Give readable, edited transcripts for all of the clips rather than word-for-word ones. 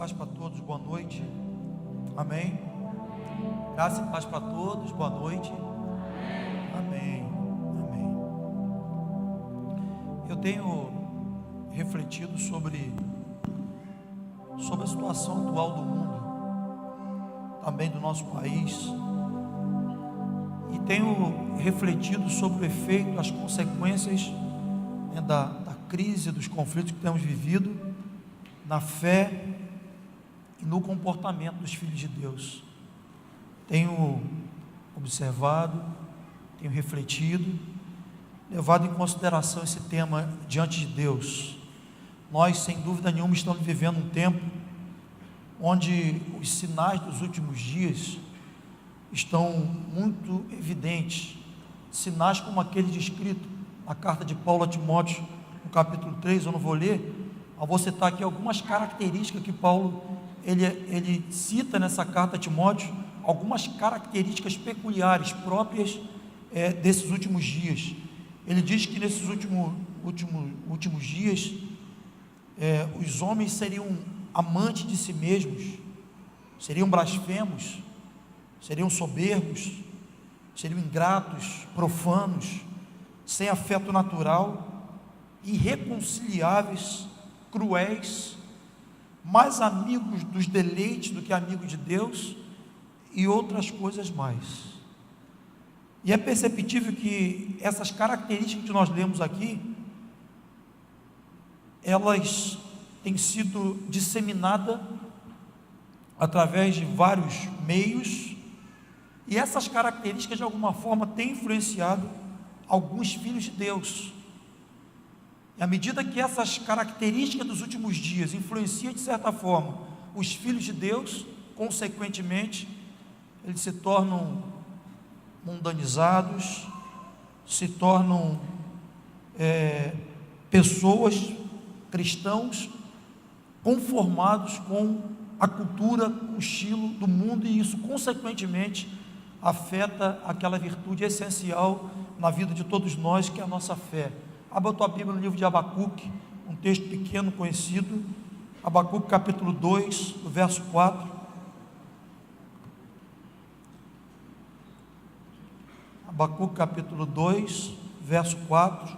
paz para todos, boa noite. Amém. Graça e paz para todos, boa noite. Amém. Amém. Eu tenho refletido sobre a situação atual do mundo, também do nosso país, e tenho refletido sobre o efeito, as consequências, né, da crise, dos conflitos que temos vivido na fé e no comportamento dos filhos de Deus. Tenho observado, tenho refletido, levado em consideração esse tema diante de Deus. Nós, sem dúvida nenhuma, estamos vivendo um tempo onde os sinais dos últimos dias estão muito evidentes, sinais como aquele descrito na carta de Paulo a Timóteo, no capítulo 3, eu não vou ler. Eu vou citar aqui algumas características que Paulo ele cita nessa carta a Timóteo, algumas características peculiares, próprias desses últimos dias. Ele diz que nesses últimos dias, os homens seriam amantes de si mesmos, seriam blasfemos, seriam soberbos, seriam ingratos, profanos, sem afeto natural, irreconciliáveis, cruéis, mais amigos dos deleites do que amigos de Deus, e outras coisas mais. E é perceptível que essas características que nós lemos aqui, elas têm sido disseminadas através de vários meios, e essas características de alguma forma têm influenciado alguns filhos de Deus. E à medida que essas características dos últimos dias influenciam de certa forma os filhos de Deus, consequentemente eles se tornam mundanizados, se tornam pessoas, cristãos, conformados com a cultura, com o estilo do mundo, e isso consequentemente afeta aquela virtude essencial na vida de todos nós, que é a nossa fé. Abra a tua Bíblia no livro de Abacuque, um texto pequeno conhecido, Abacuque capítulo 2, verso 4. Abacuque capítulo 2, verso 4.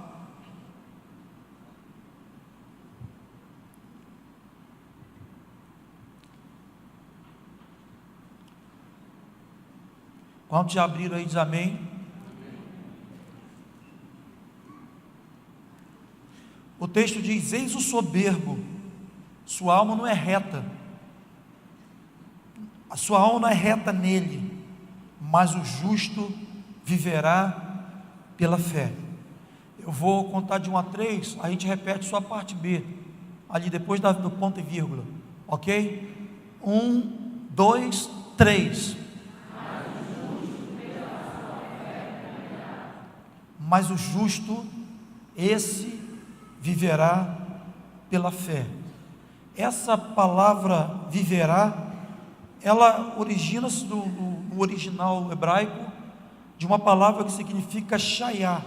Quando te abriram aí, diz amém. O texto diz: eis o soberbo, sua alma não é reta, a sua alma não é reta nele, mas o justo viverá pela fé. Eu vou contar de 1 a 3, a gente repete só a parte B, ali depois do ponto e vírgula, ok? 1, 2, 3. Mas o justo, esse viverá pela fé. Essa palavra viverá, ela origina-se no original hebraico de uma palavra que significa shayá.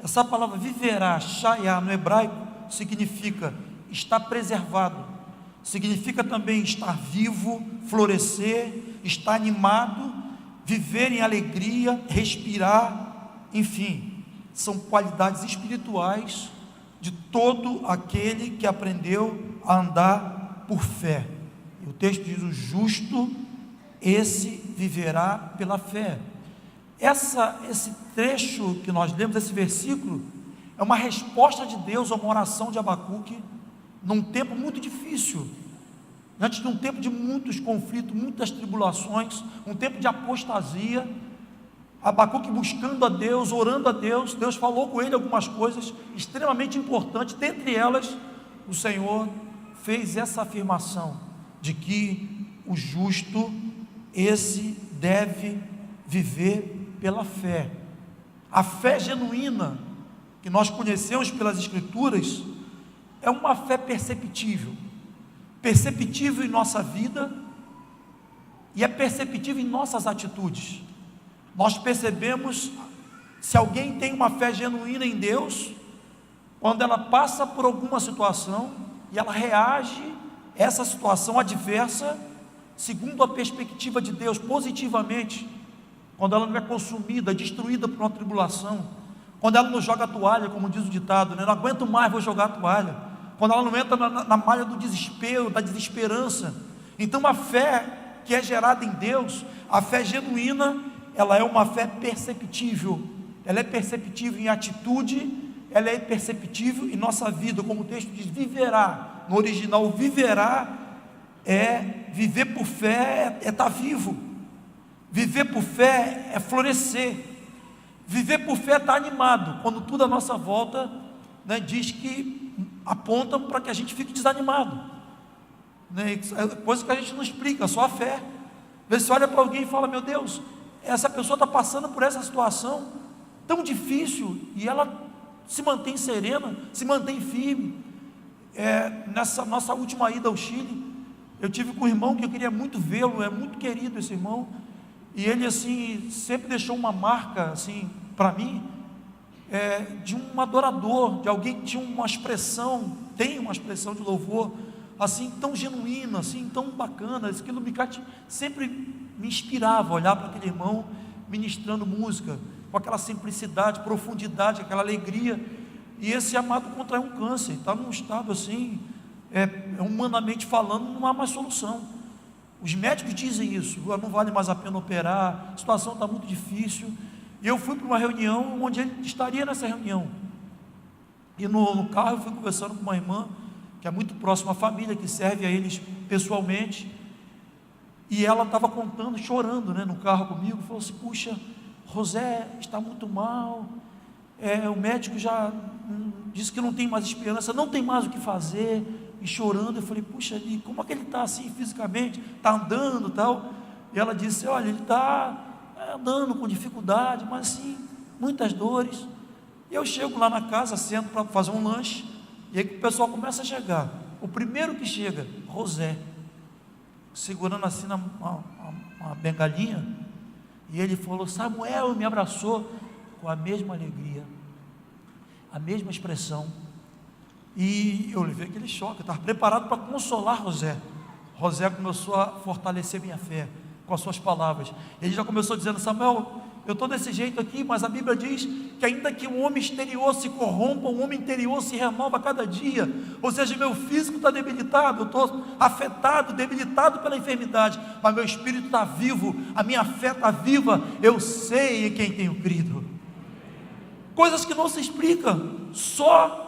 Essa palavra viverá, shayá, no hebraico significa estar preservado, significa também estar vivo, florescer, estar animado, viver em alegria, respirar, enfim, são qualidades espirituais de todo aquele que aprendeu a andar por fé. E o texto diz: o justo, esse viverá pela fé. Esse trecho que nós lemos, esse versículo, é uma resposta de Deus a uma oração de Abacuque, num tempo muito difícil, antes de um tempo de muitos conflitos, muitas tribulações, um tempo de apostasia. Abacuque buscando a Deus, orando a Deus, Deus falou com ele algumas coisas extremamente importantes, dentre elas, o Senhor fez essa afirmação, de que o justo, esse deve viver pela fé. A fé genuína, que nós conhecemos pelas Escrituras, é uma fé perceptível em nossa vida, e é perceptível em nossas atitudes. Nós percebemos se alguém tem uma fé genuína em Deus, quando ela passa por alguma situação e ela reage essa situação adversa segundo a perspectiva de Deus, positivamente, quando ela não é consumida, destruída por uma tribulação, quando ela não joga a toalha, como diz o ditado, né? Não aguento mais, vou jogar a toalha, quando ela não entra na malha do desespero, da desesperança. Então a fé que é gerada em Deus, a fé genuína, ela é uma fé perceptível, ela é perceptível em atitude, ela é perceptível em nossa vida, como o texto diz, viverá. No original, viverá é viver por fé, é estar vivo. Viver por fé é florescer. Viver por fé é estar animado, quando tudo à nossa volta, né, diz que apontam para que a gente fique desanimado, né, coisa que a gente não explica, só a fé. Você olha para alguém e fala: meu Deus, essa pessoa está passando por essa situação tão difícil, e ela se mantém serena, se mantém firme. Nessa nossa última ida ao Chile, eu tive com um irmão que eu queria muito vê-lo, é muito querido esse irmão, e ele assim, sempre deixou uma marca assim, para mim, de um adorador, de alguém que tinha uma expressão, tem uma expressão de louvor, assim, tão genuína, assim, tão bacana, aquilo sempre me inspirava a olhar para aquele irmão, ministrando música, com aquela simplicidade, profundidade, aquela alegria. E esse amado contraiu um câncer, está num estado assim, humanamente falando, não há mais solução. Os médicos dizem isso, não vale mais a pena operar, a situação está muito difícil. E eu fui para uma reunião onde ele estaria nessa reunião, e no carro eu fui conversando com uma irmã que é muito próxima à família, que serve a eles pessoalmente, e ela estava contando, chorando, né, no carro comigo, falou assim: puxa, José está muito mal, o médico já disse que não tem mais esperança, não tem mais o que fazer, e chorando. Eu falei: puxa, e como é que ele está assim fisicamente, está andando e tal? E ela disse: olha, ele está andando com dificuldade, mas assim, muitas dores. E eu chego lá na casa, sento para fazer um lanche, e aí o pessoal começa a chegar. O primeiro que chega, José, segurando assim uma bengalinha, e ele falou: Samuel, me abraçou com a mesma alegria, a mesma expressão. E eu levei aquele choque, eu estava preparado para consolar José. José começou a fortalecer minha fé com as suas palavras. Ele já começou dizendo: Samuel, eu estou desse jeito aqui, mas a Bíblia diz que ainda que o homem exterior se corrompa, o homem interior se renova a cada dia. Ou seja, meu físico está debilitado, eu estou afetado, debilitado pela enfermidade, mas meu espírito está vivo, a minha fé está viva, eu sei em quem tenho crido. Coisas que não se explicam, só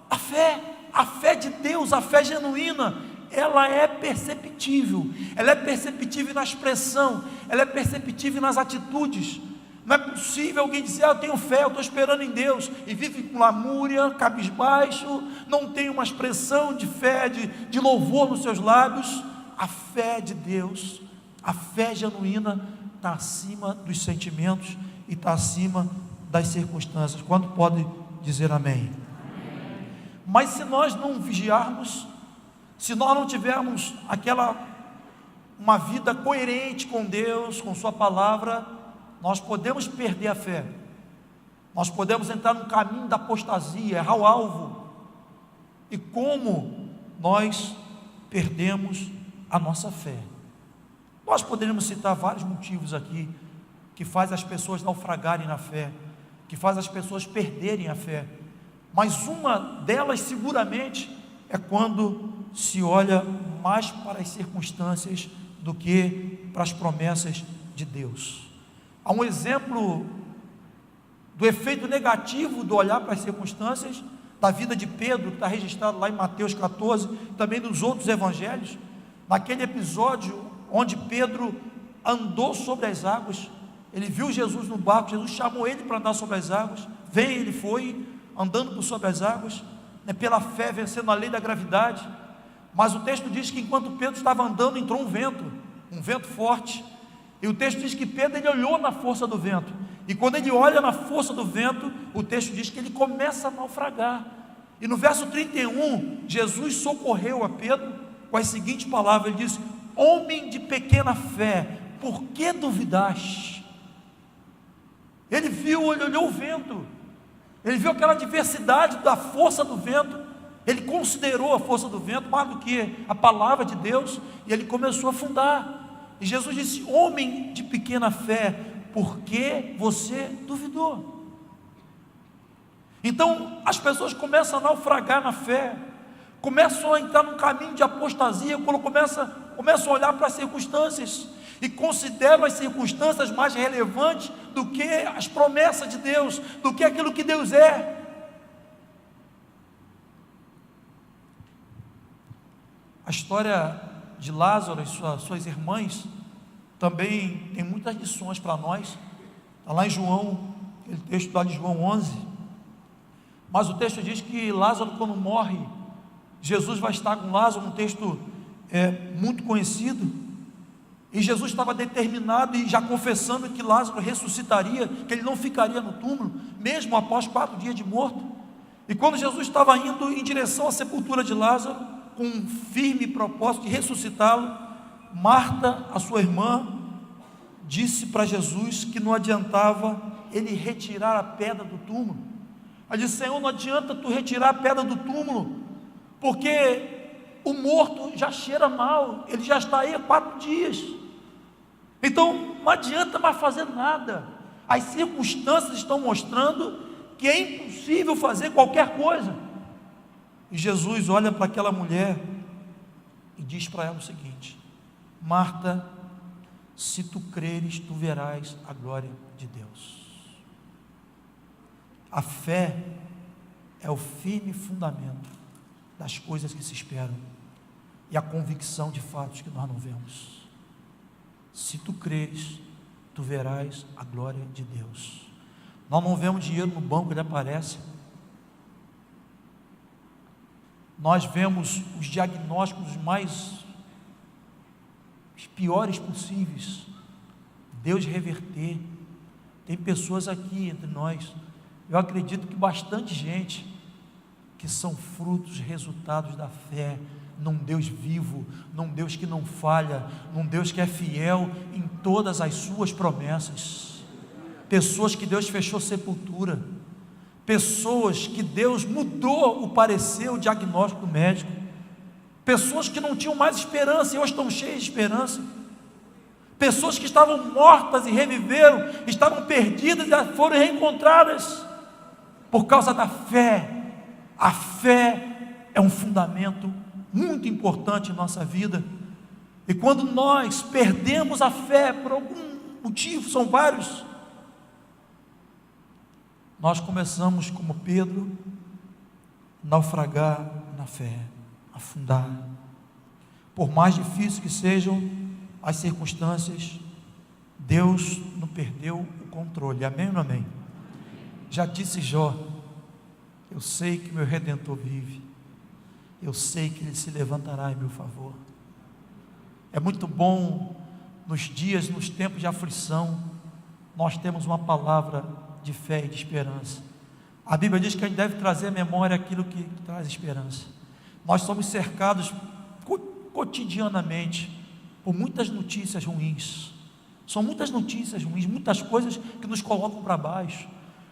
a fé de Deus, a fé genuína, ela é perceptível na expressão, ela é perceptível nas atitudes. Não é possível alguém dizer: eu tenho fé, eu estou esperando em Deus, e vive com lamúria, cabisbaixo, não tem uma expressão de fé, de louvor nos seus lábios. A fé de Deus, a fé genuína, está acima dos sentimentos e está acima das circunstâncias. Quando pode dizer amém? Mas se nós não vigiarmos, se nós não tivermos uma vida coerente com Deus, com sua palavra, nós podemos perder a fé, nós podemos entrar num caminho da apostasia, errar o alvo. E como nós perdemos a nossa fé? Nós poderíamos citar vários motivos aqui, que faz as pessoas naufragarem na fé, que faz as pessoas perderem a fé, mas uma delas seguramente é quando se olha mais para as circunstâncias do que para as promessas de Deus. Há um exemplo do efeito negativo do olhar para as circunstâncias da vida de Pedro, que está registrado lá em Mateus 14, também nos outros evangelhos, naquele episódio onde Pedro andou sobre as águas. Ele viu Jesus no barco, Jesus chamou ele para andar sobre as águas, ele foi andando por sobre as águas, né, pela fé, vencendo a lei da gravidade. Mas o texto diz que enquanto Pedro estava andando, entrou um vento forte, e o texto diz que Pedro, ele olhou na força do vento, e quando ele olha na força do vento, o texto diz que ele começa a naufragar. E no verso 31, Jesus socorreu a Pedro com as seguintes palavras, ele diz: homem de pequena fé, por que duvidaste? Ele olhou o vento, ele viu aquela diversidade da força do vento, Ele considerou a força do vento mais do que a palavra de Deus, e ele começou a afundar. E Jesus disse: homem de pequena fé, por que você duvidou? Então as pessoas começam a naufragar na fé, começam a entrar num caminho de apostasia, quando começam a olhar para as circunstâncias, e consideram as circunstâncias mais relevantes do que as promessas de Deus, do que aquilo que Deus é. A história de Lázaro e suas irmãs também tem muitas lições para nós. Está lá em João, aquele texto lá de João 11. Mas o texto diz que Lázaro, quando morre, Jesus vai estar com Lázaro, um texto muito conhecido. E Jesus estava determinado e já confessando que Lázaro ressuscitaria, que ele não ficaria no túmulo, mesmo após 4 dias de morto. E quando Jesus estava indo em direção à sepultura de Lázaro, com um firme propósito de ressuscitá-lo, Marta, a sua irmã, disse para Jesus que não adiantava ele retirar a pedra do túmulo. Ela disse: Senhor, não adianta tu retirar a pedra do túmulo, porque o morto já cheira mal, ele já está aí há 4 dias, então não adianta mais fazer nada. As circunstâncias estão mostrando que é impossível fazer qualquer coisa. E Jesus olha para aquela mulher e diz para ela o seguinte: Marta, se tu creres, tu verás a glória de Deus. A fé é o firme fundamento das coisas que se esperam e a convicção de fatos que nós não vemos. Se tu creres, tu verás a glória de Deus. Nós não vemos dinheiro no banco, ele aparece. Nós vemos os diagnósticos os piores possíveis. Deus reverter. Tem pessoas aqui entre nós, eu acredito que bastante gente, que são frutos, resultados da fé num Deus vivo, num Deus que não falha, num Deus que é fiel em todas as suas promessas. Pessoas que Deus fechou sepultura, pessoas que Deus mudou o parecer, o diagnóstico do médico, pessoas que não tinham mais esperança e hoje estão cheias de esperança, pessoas que estavam mortas e reviveram, estavam perdidas e foram reencontradas, por causa da fé. A fé é um fundamento muito importante em nossa vida, e quando nós perdemos a fé por algum motivo, são vários, nós começamos, como Pedro, naufragar na fé, afundar. Por mais difíceis que sejam as circunstâncias, Deus não perdeu o controle. Amém ou não amém? Já disse Jó: eu sei que meu Redentor vive, eu sei que Ele se levantará em meu favor. É muito bom nos dias, nos tempos de aflição, nós temos uma palavra de fé e de esperança. A Bíblia diz que a gente deve trazer à memória aquilo que traz esperança. Nós somos cercados cotidianamente por muitas notícias ruins. São muitas notícias ruins, muitas coisas que nos colocam para baixo,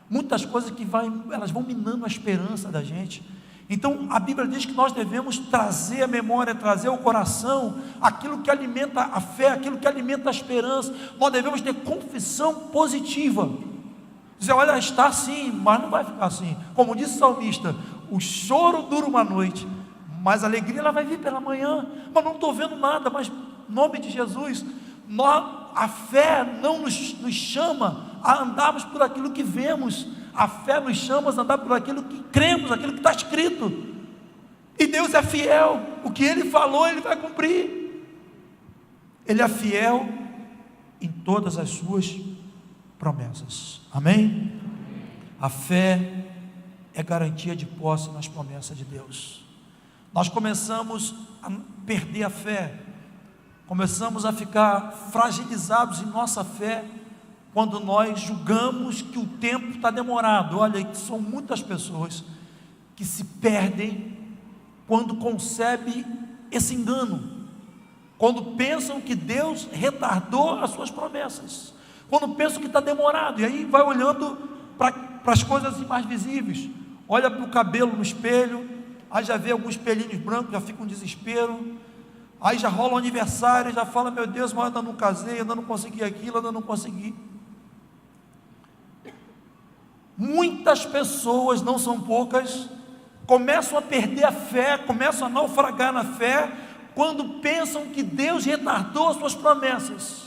muitas coisas que elas vão minando a esperança da gente. Então a Bíblia diz que nós devemos trazer à memória, trazer ao coração aquilo que alimenta a fé, aquilo que alimenta a esperança. Nós devemos ter confissão positiva, dizer: olha, está assim, mas não vai ficar assim. Como disse o salmista: o choro dura uma noite, mas a alegria ela vai vir pela manhã. Mas não estou vendo nada, mas em nome de Jesus, a fé não nos chama a andarmos por aquilo que vemos. A fé nos chama a andar por aquilo que cremos, aquilo que está escrito. E Deus é fiel, o que Ele falou Ele vai cumprir. Ele é fiel em todas as suas promessas. Amém? A fé é garantia de posse nas promessas de Deus. Nós começamos a perder a fé, começamos a ficar fragilizados em nossa fé quando nós julgamos que o tempo está demorado. Olha, são muitas pessoas que se perdem quando concebem esse engano, quando pensam que Deus retardou as suas promessas, quando pensam que está demorado, e aí vai olhando para as coisas mais visíveis, olha para o cabelo no espelho, aí já vê alguns pelinhos brancos, já fica um desespero, aí já rola um aniversário, já fala, meu Deus, mas ainda não casei, ainda não consegui aquilo, ainda não consegui. Muitas pessoas, não são poucas, começam a perder a fé, começam a naufragar na fé, quando pensam que Deus retardou as suas promessas,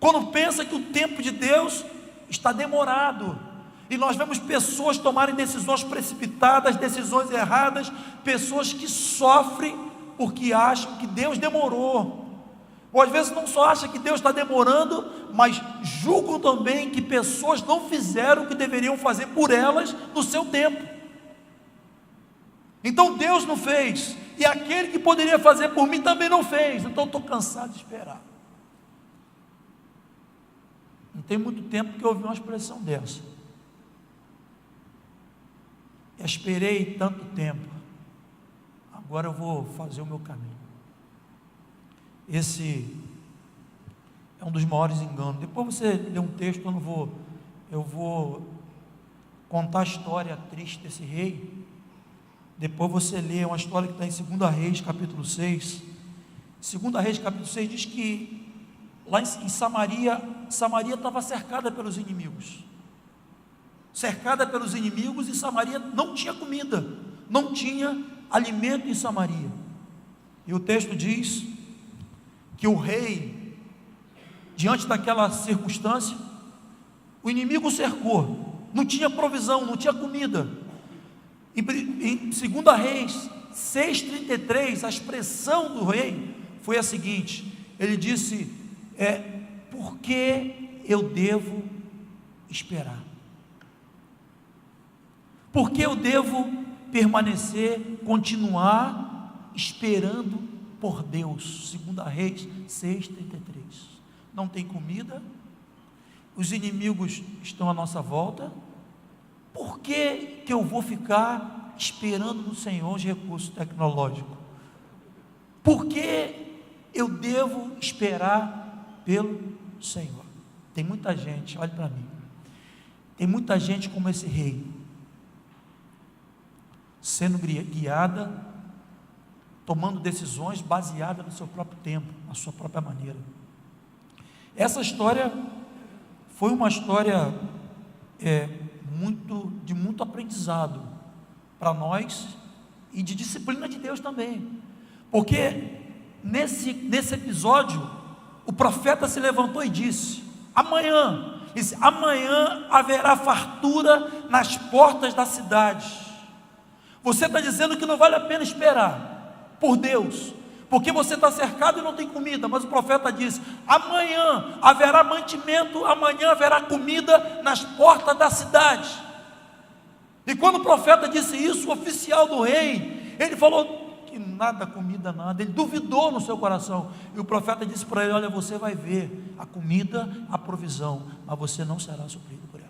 quando pensam que o tempo de Deus está demorado, e nós vemos pessoas tomarem decisões precipitadas, decisões erradas, pessoas que sofrem porque acham que Deus demorou, ou às vezes não só acham que Deus está demorando, mas julgam também que pessoas não fizeram o que deveriam fazer por elas no seu tempo. Então Deus não fez, e aquele que poderia fazer por mim também não fez, então estou cansado de esperar. Não tem muito tempo que eu ouvi uma expressão dessa. Esperei tanto tempo, agora eu vou fazer o meu caminho. Esse é um dos maiores enganos. Depois você lê um texto, eu vou contar a história triste desse rei. Depois você lê uma história que está em 2 Reis, capítulo 6. 2 Reis, capítulo 6 diz que lá em Samaria estava cercada pelos inimigos. Cercada pelos inimigos, e Samaria não tinha comida, não tinha alimento em Samaria. E o texto diz que o rei, diante daquela circunstância, o inimigo cercou, não tinha provisão, não tinha comida. Em 2 Reis 6,33, a expressão do rei foi a seguinte: ele disse, por que eu devo esperar? Por que eu devo permanecer, continuar esperando por Deus? 2 Reis 6,33. Não tem comida, os inimigos estão à nossa volta. Por que eu vou ficar esperando no Senhor os recursos tecnológicos? Por que eu devo esperar pelo Senhor? Tem muita gente, olhe para mim, tem muita gente como esse rei, sendo guiada, tomando decisões baseadas no seu próprio tempo, na sua própria maneira. Essa história foi uma história de muito aprendizado para nós, e de disciplina de Deus também, porque nesse episódio o profeta se levantou e disse: amanhã haverá fartura nas portas da cidade. Você está dizendo que não vale a pena esperar por Deus, porque você está cercado e não tem comida, mas o profeta diz: amanhã haverá mantimento, amanhã haverá comida nas portas da cidade. E quando o profeta disse isso, o oficial do rei, ele falou que nada, comida nada, ele duvidou no seu coração, e o profeta disse para ele: olha, você vai ver a comida, a provisão, mas você não será suprido por ela.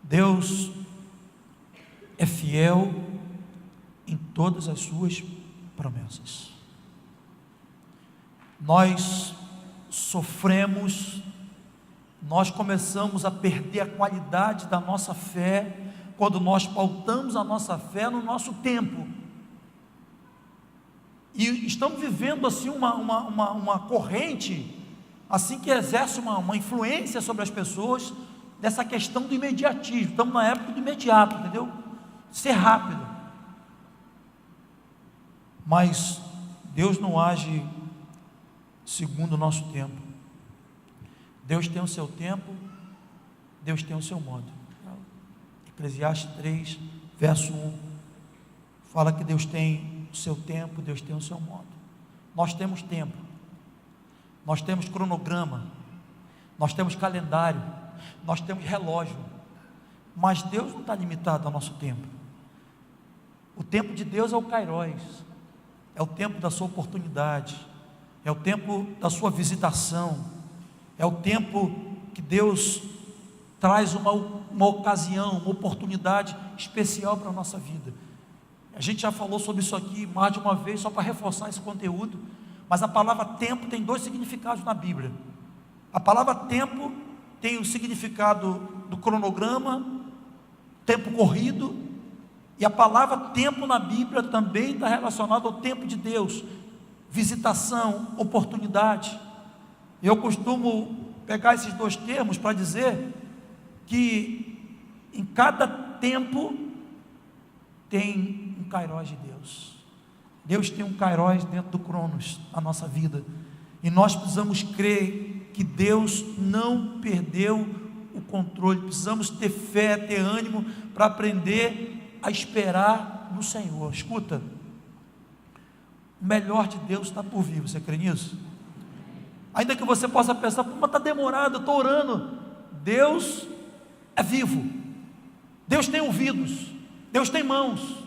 Deus é fiel em todas as suas promessas. Nós sofremos, nós começamos a perder a qualidade da nossa fé quando nós pautamos a nossa fé no nosso tempo, e estamos vivendo assim uma corrente assim que exerce uma influência sobre as pessoas, dessa questão do imediatismo. Estamos na época do imediato, entendeu? Ser rápido. Mas Deus não age segundo o nosso tempo. Deus tem o seu tempo, Deus tem o seu modo. Eclesiastes 3, verso 1, fala que Deus tem o seu tempo, Deus tem o seu modo. Nós temos tempo, nós temos cronograma, nós temos calendário, nós temos relógio, mas Deus não está limitado ao nosso tempo. O tempo de Deus é o Kairos, é o tempo da sua oportunidade, é o tempo da sua visitação, é o tempo que Deus traz uma ocasião, uma oportunidade especial para a nossa vida. A gente já falou sobre isso aqui mais de uma vez, só para reforçar esse conteúdo, mas a palavra tempo tem 2 significados na Bíblia. A palavra tempo tem o significado do cronograma, tempo corrido, E a palavra tempo na Bíblia também está relacionada ao tempo de Deus, visitação, oportunidade. Eu costumo pegar esses dois termos para dizer que em cada tempo tem um kairós de Deus. Deus tem um kairós dentro do cronos, a nossa vida, e nós precisamos crer que Deus não perdeu o controle. Precisamos ter fé, ter ânimo para aprender a esperar no Senhor. Escuta, o melhor de Deus está por vir, você crê nisso? Ainda que você possa pensar, mas está demorado, eu estou orando. Deus é vivo, Deus tem ouvidos, Deus tem mãos.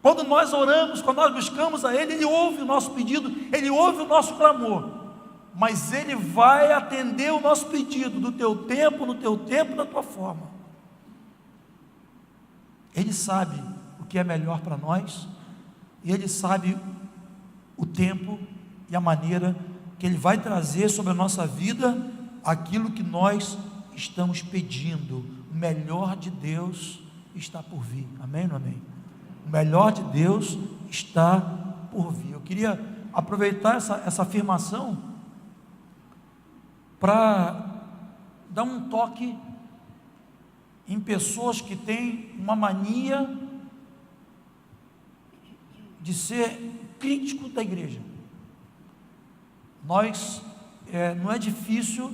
Quando nós oramos, quando nós buscamos a Ele, Ele ouve o nosso pedido, Ele ouve o nosso clamor, mas Ele vai atender o nosso pedido, do teu tempo, no teu tempo, da tua forma. Ele sabe o que é melhor para nós, e Ele sabe o tempo e a maneira que Ele vai trazer sobre a nossa vida aquilo que nós estamos pedindo. O melhor de Deus está por vir, amém ou não amém? O melhor de Deus está por vir. Eu queria aproveitar essa afirmação para dar um toque em pessoas que têm uma mania de ser crítico da igreja. Não é difícil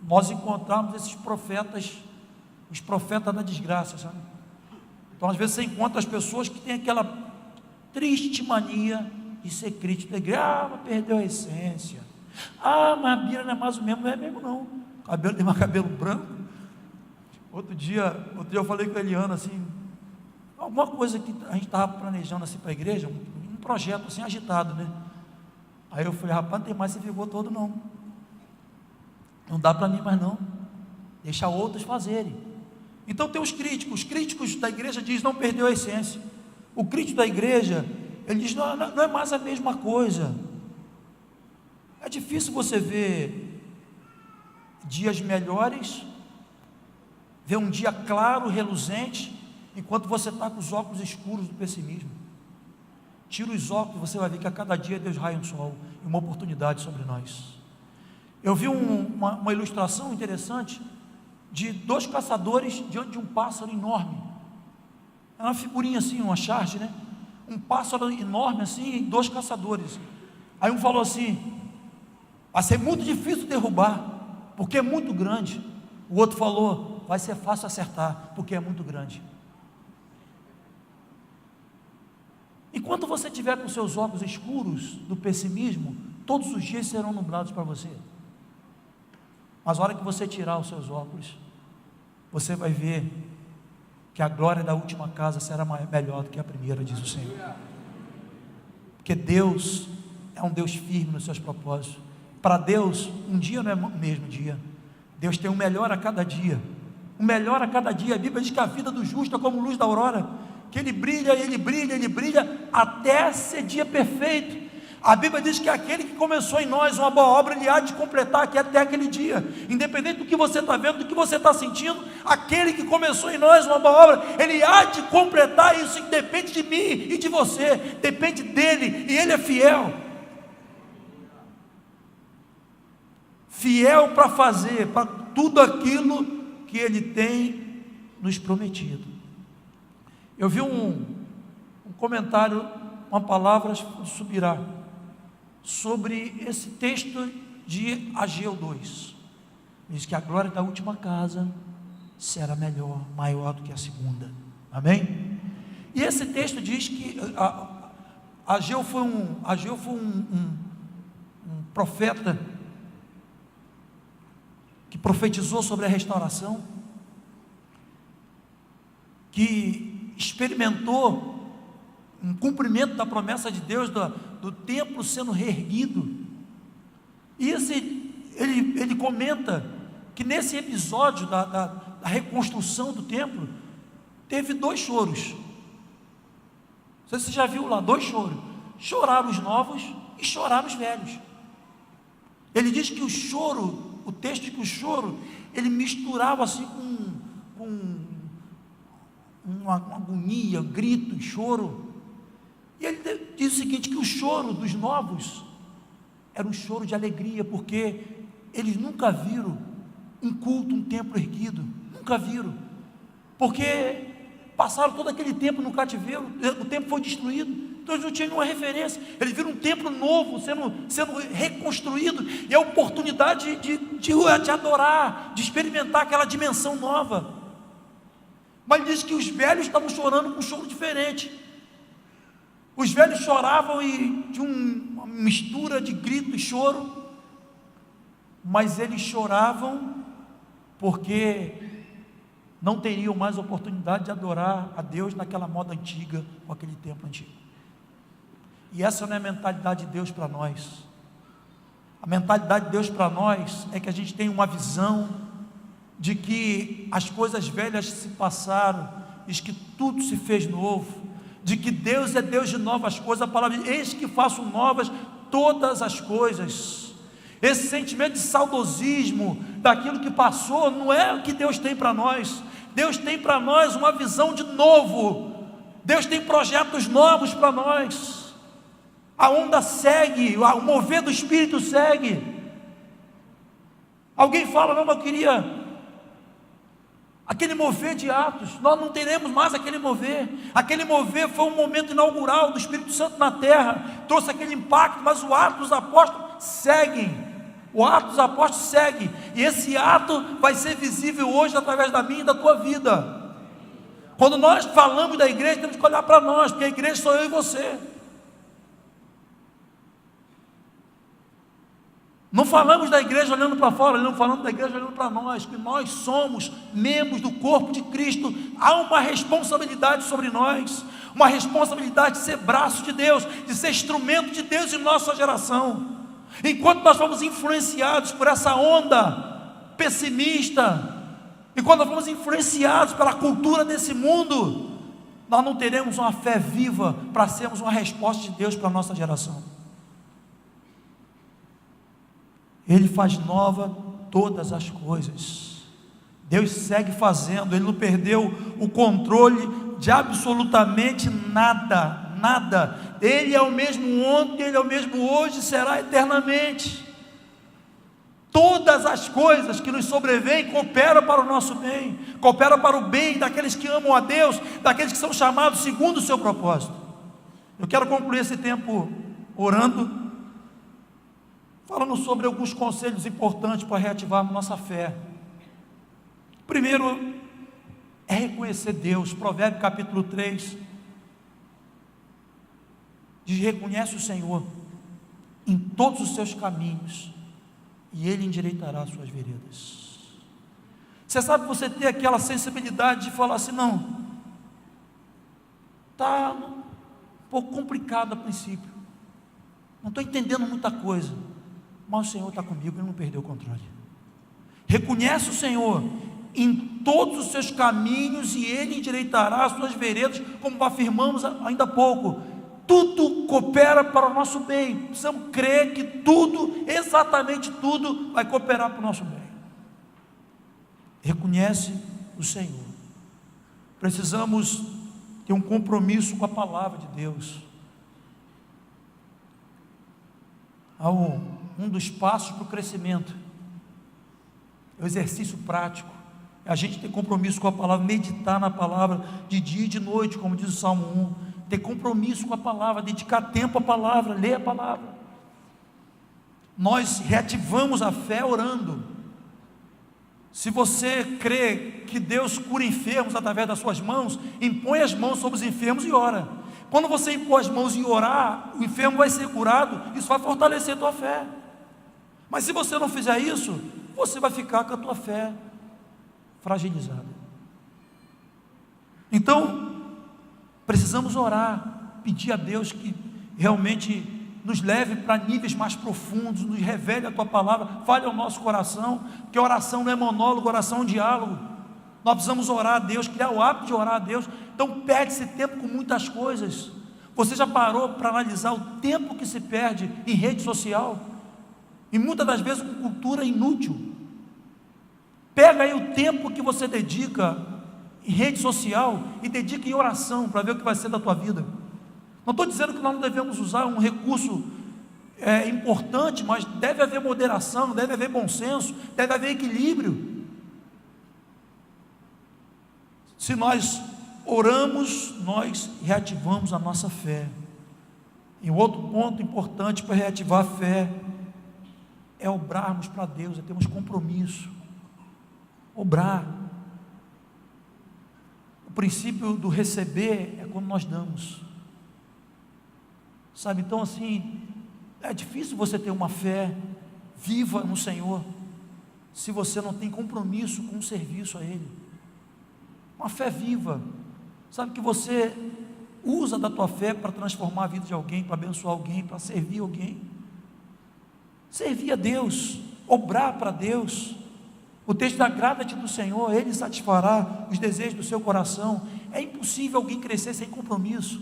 nós encontrarmos esses profetas, os profetas da desgraça, sabe? Então às vezes você encontra as pessoas que têm aquela triste mania de ser crítico da igreja. Mas perdeu a essência. Mas a Bíblia não é mais o mesmo. Não é mesmo não, cabelo tem mais cabelo branco. Outro dia eu falei com a Eliana assim, alguma coisa que a gente estava planejando assim para a igreja, um projeto assim agitado, né? Aí eu falei, rapaz, não tem mais esse vigor todo não dá para mim mais não, deixa outros fazerem. Então tem os críticos da igreja dizem, não perdeu a essência. O crítico da igreja, ele diz, não é mais a mesma coisa. É difícil você ver dias melhores, ver um dia claro, reluzente, enquanto você está com os óculos escuros do pessimismo. Tira os óculos, você vai ver que a cada dia Deus raia um sol e uma oportunidade sobre nós. Eu vi uma ilustração interessante de dois caçadores diante de um pássaro enorme. É uma figurinha assim, uma charge, né? Um pássaro enorme assim, e dois caçadores. Aí um falou assim, vai ser muito difícil derrubar, porque é muito grande. O outro falou, vai ser fácil acertar, porque é muito grande. Enquanto você estiver com seus óculos escuros do pessimismo, todos os dias serão nublados para você. Mas a hora que você tirar os seus óculos, você vai ver que a glória da última casa será melhor do que a primeira, diz o Senhor. Porque Deus é um Deus firme nos seus propósitos. Para Deus, um dia não é o mesmo dia. Deus tem um melhor a cada dia. Um melhor a cada dia. A Bíblia diz que a vida do justo é como luz da aurora, que ele brilha, até ser dia perfeito. A Bíblia diz que aquele que começou em nós uma boa obra, ele há de completar aqui até aquele dia. Independente do que você está vendo, do que você está sentindo, aquele que começou em nós uma boa obra, ele há de completar isso. Depende de mim e de você, depende dele, e ele é fiel. Fiel para fazer, para tudo aquilo que ele tem nos prometido. Eu vi um comentário, uma palavra subirá, sobre esse texto de Ageu 2, diz que a glória da última casa será melhor, maior do que a segunda, amém? E esse texto diz que Ageu foi um profeta que profetizou sobre a restauração, que experimentou um cumprimento da promessa de Deus, do templo sendo reerguido. E ele comenta que nesse episódio da reconstrução do templo, teve 2 choros. Não sei se você já viu lá, 2 choros. Choraram os novos e choraram os velhos. Ele diz que o texto diz que o choro, ele misturava assim com uma agonia, grito, choro. E ele diz o seguinte, que o choro dos novos era um choro de alegria, porque eles nunca viram um culto, um templo erguido, nunca viram, porque passaram todo aquele tempo no cativeiro, o templo foi destruído, então eles não tinham nenhuma referência. Eles viram um templo novo sendo reconstruído, e a oportunidade de adorar, de experimentar aquela dimensão nova. Mas ele diz que os velhos estavam chorando com um choro diferente. Os velhos choravam de uma mistura de grito e choro, mas eles choravam porque não teriam mais oportunidade de adorar a Deus naquela moda antiga, com aquele templo antigo. E essa não é a mentalidade de Deus para nós. A mentalidade de Deus para nós é que a gente tem uma visão de que as coisas velhas se passaram, diz que tudo se fez novo, de que Deus é Deus de novas coisas. A palavra diz, eis que faço novas todas as coisas. Esse sentimento de saudosismo daquilo que passou não é o que Deus tem para nós. Deus tem para nós uma visão de novo. Deus tem projetos novos para nós. A onda segue, o mover do Espírito segue. Alguém fala, não, mas eu queria aquele mover de Atos. Nós não teremos mais aquele mover. Aquele mover foi um momento inaugural do Espírito Santo na terra, trouxe aquele impacto, mas o ato dos apóstolos seguem. O ato dos apóstolos segue, e esse ato vai ser visível hoje através da minha e da tua vida. Quando nós falamos da igreja, temos que olhar para nós, porque a igreja sou eu e você. Não falamos da igreja olhando para fora, não falamos da igreja olhando para nós, que nós somos membros do corpo de Cristo. Há uma responsabilidade sobre nós, uma responsabilidade de ser braço de Deus, de ser instrumento de Deus em nossa geração. Enquanto nós fomos influenciados por essa onda pessimista, enquanto nós fomos influenciados pela cultura desse mundo, nós não teremos uma fé viva para sermos uma resposta de Deus para a nossa geração. Ele faz nova todas as coisas. Deus segue fazendo, Ele não perdeu o controle de absolutamente nada, nada. Ele é o mesmo ontem, Ele é o mesmo hoje, será eternamente. Todas as coisas que nos sobrevêm cooperam para o nosso bem, cooperam para o bem daqueles que amam a Deus, daqueles que são chamados segundo o seu propósito. Eu quero concluir esse tempo orando, falando sobre alguns conselhos importantes para reativarmos nossa fé. Primeiro, é reconhecer Deus. Provérbios capítulo 3, diz, reconhece o Senhor em todos os seus caminhos, e Ele endireitará as suas veredas. Você sabe, você ter aquela sensibilidade de falar assim, não, está um pouco complicado a princípio, não estou entendendo muita coisa, mas o Senhor está comigo, Ele não perdeu o controle. Reconhece o Senhor em todos os seus caminhos, e Ele endireitará as suas veredas, como afirmamos ainda há pouco. Tudo coopera para o nosso bem. Precisamos crer que tudo, exatamente tudo, vai cooperar para o nosso bem. Reconhece o Senhor. Precisamos ter um compromisso com a palavra de Deus. Um dos passos para o crescimento é o exercício prático. A gente tem compromisso com a palavra, meditar na palavra de dia e de noite, como diz o Salmo 1. Ter compromisso com a palavra, dedicar tempo à palavra, ler a palavra. Nós reativamos a fé orando. Se você crê que Deus cura enfermos através das suas mãos, impõe as mãos sobre os enfermos e ora. Quando você impõe as mãos e orar, o enfermo vai ser curado. Isso vai fortalecer a tua fé. Mas se você não fizer isso, você vai ficar com a tua fé fragilizada. Então, precisamos orar, pedir a Deus que realmente nos leve para níveis mais profundos, nos revele a tua palavra, fale ao nosso coração, porque oração não é monólogo, oração é um diálogo. Nós precisamos orar a Deus, criar o hábito de orar a Deus. Então perde esse tempo com muitas coisas. Você já parou para analisar o tempo que se perde em rede social? E muitas das vezes com cultura inútil. Pega aí o tempo que você dedica em rede social e dedica em oração para ver o que vai ser da tua vida. Não estou dizendo que nós não devemos usar um recurso importante, mas deve haver moderação, deve haver bom senso, deve haver equilíbrio. Se nós oramos, nós reativamos a nossa fé. E um outro ponto importante para reativar a fé é obrarmos para Deus, é termos compromisso. Obrar. O princípio do receber é quando nós damos. Sabe, então assim, é difícil você ter uma fé viva no Senhor, se você não tem compromisso com o serviço a Ele. Uma fé viva, sabe, que você usa da tua fé para transformar a vida de alguém, para abençoar alguém, para servir alguém. Servir a Deus, obrar para Deus. O texto da agrada-te do Senhor, Ele satisfará os desejos do seu coração. É impossível alguém crescer sem compromisso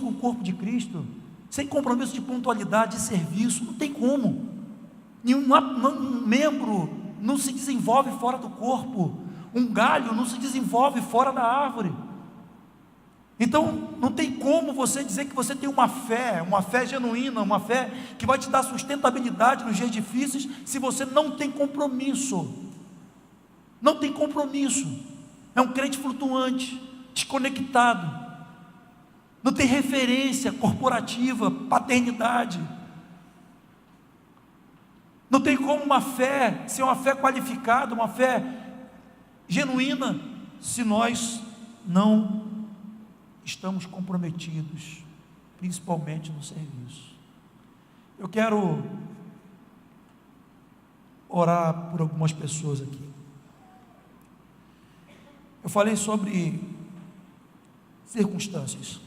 com o corpo de Cristo, sem compromisso de pontualidade, de serviço. Não tem como. Um membro não se desenvolve fora do corpo, um galho não se desenvolve fora da árvore. Então não tem como você dizer que você tem uma fé genuína, uma fé que vai te dar sustentabilidade nos dias difíceis, se você não tem compromisso. Não tem compromisso. É um crente flutuante, desconectado, não tem referência corporativa, paternidade. Não tem como uma fé ser uma fé qualificada, uma fé genuína, se nós não estamos comprometidos, principalmente no serviço. Eu quero orar por algumas pessoas aqui. Eu falei sobre circunstâncias.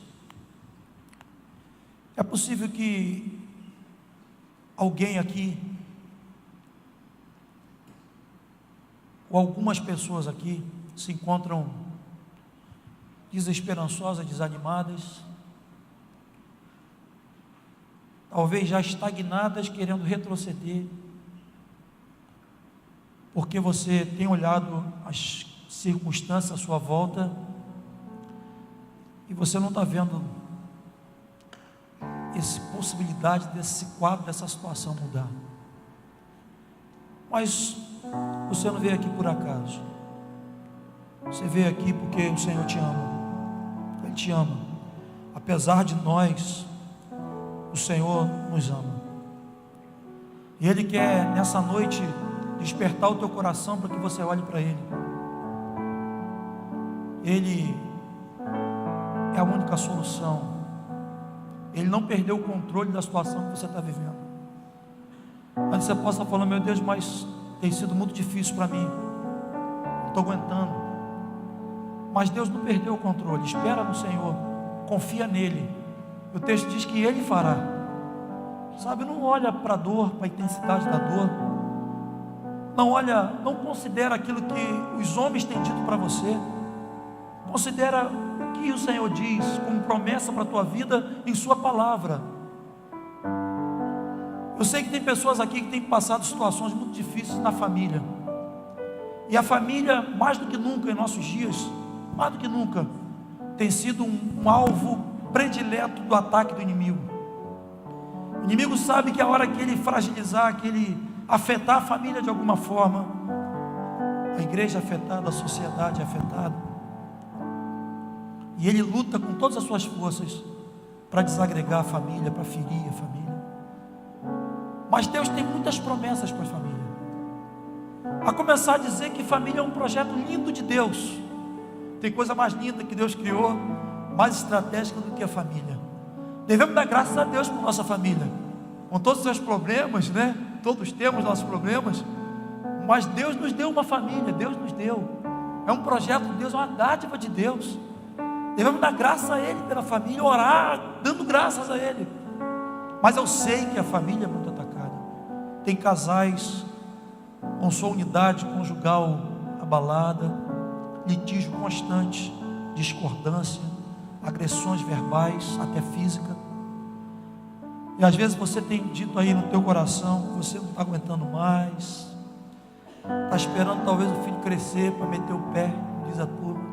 É possível que alguém aqui, ou algumas pessoas aqui, se encontram desesperançosas, desanimadas, talvez já estagnadas, querendo retroceder, porque você tem olhado as circunstâncias à sua volta e você não está vendo essa possibilidade desse quadro, dessa situação mudar. Mas você não veio aqui por acaso, você veio aqui porque o Senhor te ama. Ele te ama. Apesar de nós, o Senhor nos ama. E Ele quer nessa noite despertar o teu coração para que você olhe para Ele. Ele é a única solução. Ele não perdeu o controle da situação que você está vivendo. Antes você possa falar: meu Deus, mas tem sido muito difícil para mim, não estou aguentando. Mas Deus não perdeu o controle. Espera no Senhor, confia nele. O texto diz que Ele fará. Sabe, não olha para a dor, para a intensidade da dor. Não considera aquilo que os homens têm dito para você. Considera o que o Senhor diz como promessa para a tua vida em sua palavra. Eu sei que tem pessoas aqui que têm passado situações muito difíceis na família. E a família, mais do que nunca em nossos dias, mais do que nunca, tem sido um alvo predileto do ataque do inimigo. O inimigo sabe que a hora que ele fragilizar, que ele afetar a família de alguma forma, a igreja é afetada, a sociedade é afetada, e ele luta com todas as suas forças para desagregar a família, para ferir a família. Mas Deus tem muitas promessas para a família, a começar a dizer que família é um projeto lindo de Deus. Tem coisa mais linda que Deus criou, mais estratégica do que a família. Devemos dar graças a Deus por nossa família, com todos os seus problemas, né? Todos temos nossos problemas, mas Deus nos deu uma família, Deus nos deu. É um projeto de Deus, uma dádiva de Deus. Devemos dar graças a Ele pela família, orar, dando graças a Ele. Mas eu sei que a família é muito atacada. Tem casais com sua unidade conjugal abalada, litígio constante, discordância, agressões verbais, até física. E às vezes você tem dito aí no teu coração que você não está aguentando mais, está esperando talvez o filho crescer para meter o pé. como diz a turma.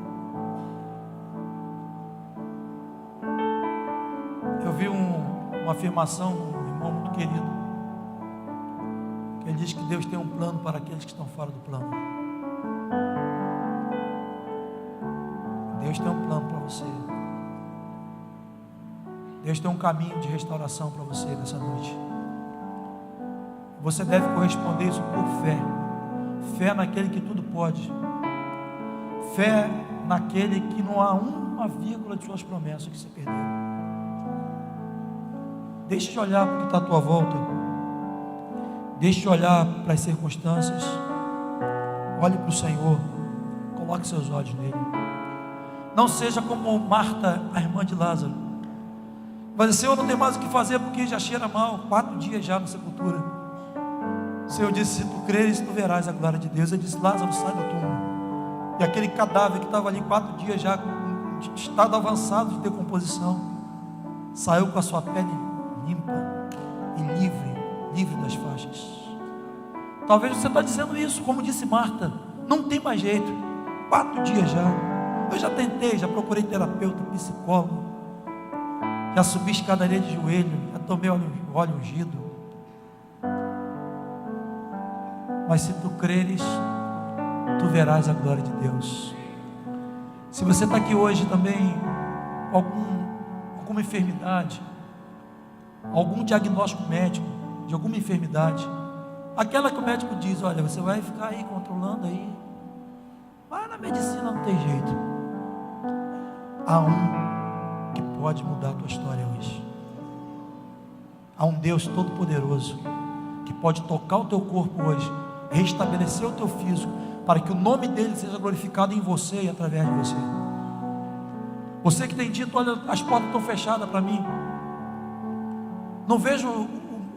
Eu vi uma afirmação de um irmão muito querido, que ele diz que Deus tem um plano para aqueles que estão fora do plano. Deus tem um plano para você. Deus tem um caminho de restauração para você nessa noite. Você deve corresponder isso por fé. Fé naquele que tudo pode. Fé naquele que não há uma vírgula de suas promessas que se perdeu. Deixe de olhar para o que está à tua volta. Deixe de olhar para as circunstâncias. Olhe para o Senhor. Coloque seus olhos nele. Não seja como Marta, a irmã de Lázaro. Mas Senhor, não tem mais o que fazer porque já cheira mal. 4 dias já na sepultura. O Senhor disse: se tu creres, tu verás a glória de Deus. Ele disse: Lázaro, sai do túmulo. E aquele cadáver que estava ali 4 dias já, em estado avançado de decomposição, saiu com a sua pele limpa e livre das faixas. Talvez você está dizendo isso, como disse Marta: não tem mais jeito. 4 dias já. Eu já tentei, já procurei terapeuta, psicólogo, já subi escadaria de joelho, já tomei óleo ungido. Mas se tu creres, tu verás a glória de Deus. Se você está aqui hoje também com alguma enfermidade, algum diagnóstico médico de alguma enfermidade, aquela que o médico diz: olha, você vai ficar aí controlando aí, mas na medicina não tem jeito. Há um que pode mudar a tua história hoje. Há um Deus todo-poderoso que pode tocar o teu corpo hoje, restabelecer o teu físico, para que o nome dele seja glorificado em você e através de você. Você que tem dito: olha, as portas estão fechadas para mim, não vejo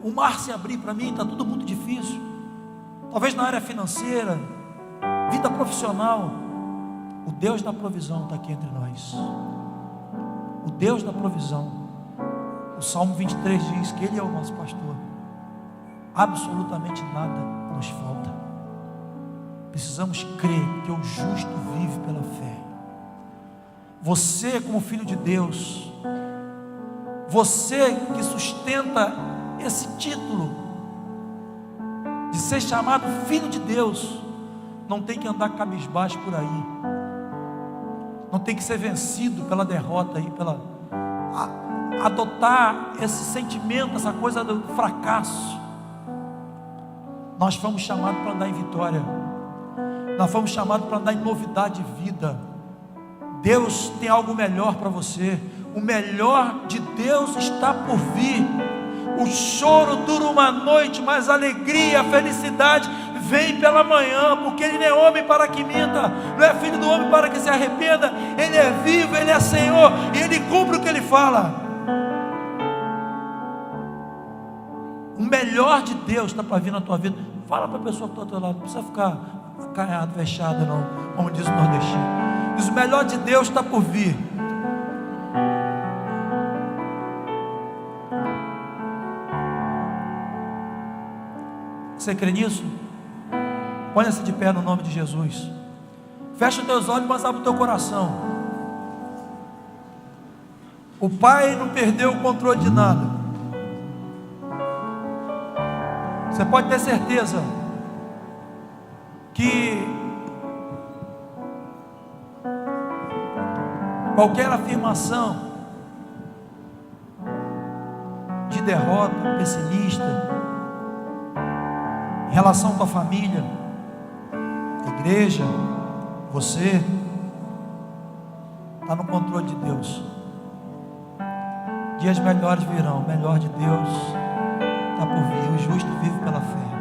o mar se abrir para mim, está tudo muito difícil. Talvez na área financeira, vida profissional. O Deus da provisão está aqui entre nós. O Deus da provisão. O Salmo 23 diz que Ele é o nosso pastor. Absolutamente nada nos falta. Precisamos crer que o justo vive pela fé. Você, como filho de Deus, você que sustenta esse título de ser chamado filho de Deus, não tem que andar cabisbaixo por aí, não tem que ser vencido pela derrota e adotar esse sentimento, essa coisa do fracasso. Nós fomos chamados para andar em vitória, nós fomos chamados para andar em novidade de vida. Deus tem algo melhor para você. O melhor de Deus está por vir. O choro dura uma noite, mas a alegria, a felicidade vem pela manhã, porque Ele não é homem para que minta, não é filho do homem para que se arrependa. Ele é vivo, Ele é Senhor, e Ele cumpre o que Ele fala. O melhor de Deus está para vir na tua vida. Fala para a pessoa que está ao teu lado, não precisa ficar acanhado, fechado não, como diz o nordestino. Diz: o melhor de Deus está por vir. Você crê nisso? Ponha-se de pé no nome de Jesus. Fecha os teus olhos, mas abre o teu coração. O Pai não perdeu o controle de nada. Você pode ter certeza que qualquer afirmação de derrota, pessimista, em relação à tua família, igreja, você está no controle de Deus. Dias melhores virão. O melhor de Deus está por vir. O justo vive pela fé.